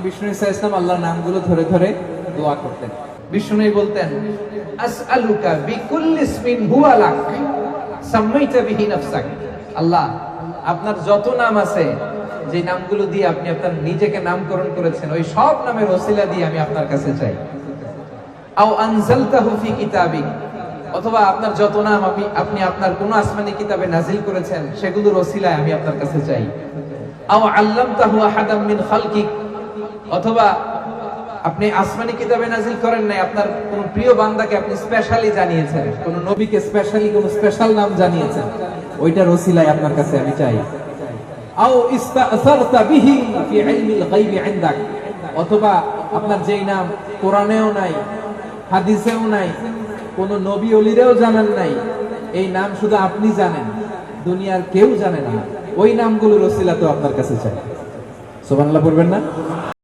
বিষ্ণু ঈসা ইসলাম আল্লাহর নামগুলো ধরে ধরে দোয়া করতেন। বিষ্ণু বলতেন, আসআলুকা বিকুল্লি ইসমিন হুয়া লাক সাম্মাইতা বিহি নাফসাক। আল্লাহ, আপনার যত নাম আছে, যে নামগুলো দিয়ে আপনি আপনার নিজেকে নামকরণ করেছেন, ওই সব নামের ওসিলা দিয়ে আমি আপনার কাছে চাই। আও আনজালতাহু ফি কিতাবিক, অথবা আপনার যত নাম আপনি আপনার কোন আসমানি কিতাবে নাজিল করেছেন, সেগুলোর ওসিলায় আমি আপনার কাছে চাই। আও আল্লামতাহু আহাদাম মিন খালকিক, অথবা আপনি আসমানি কিতাবে নাজিল করেন নাই, আপনার কোন প্রিয় বান্দাকে আপনি স্পেশালি জানিয়েছেন, কোন নবীকে স্পেশালি কোন স্পেশাল নাম জানিয়েছেন, ওইটার ওসিলায় আপনার কাছে আমি চাই। আও ইস্তাসারতা বিহি ফি ইলমিল গায়বি ইনদাক, অথবা আপনার যেই নাম কোরআনেও নাই, হাদিসেও নাই, কোন নবী ওলিরেও জানেন নাই, এই নাম শুধু আপনি জানেন, দুনিয়ার কেউ জানে না, ওই নামগুলোর ওসিলা তো আপনার কাছে চাই। সুবহানাল্লাহ পড়বেন না?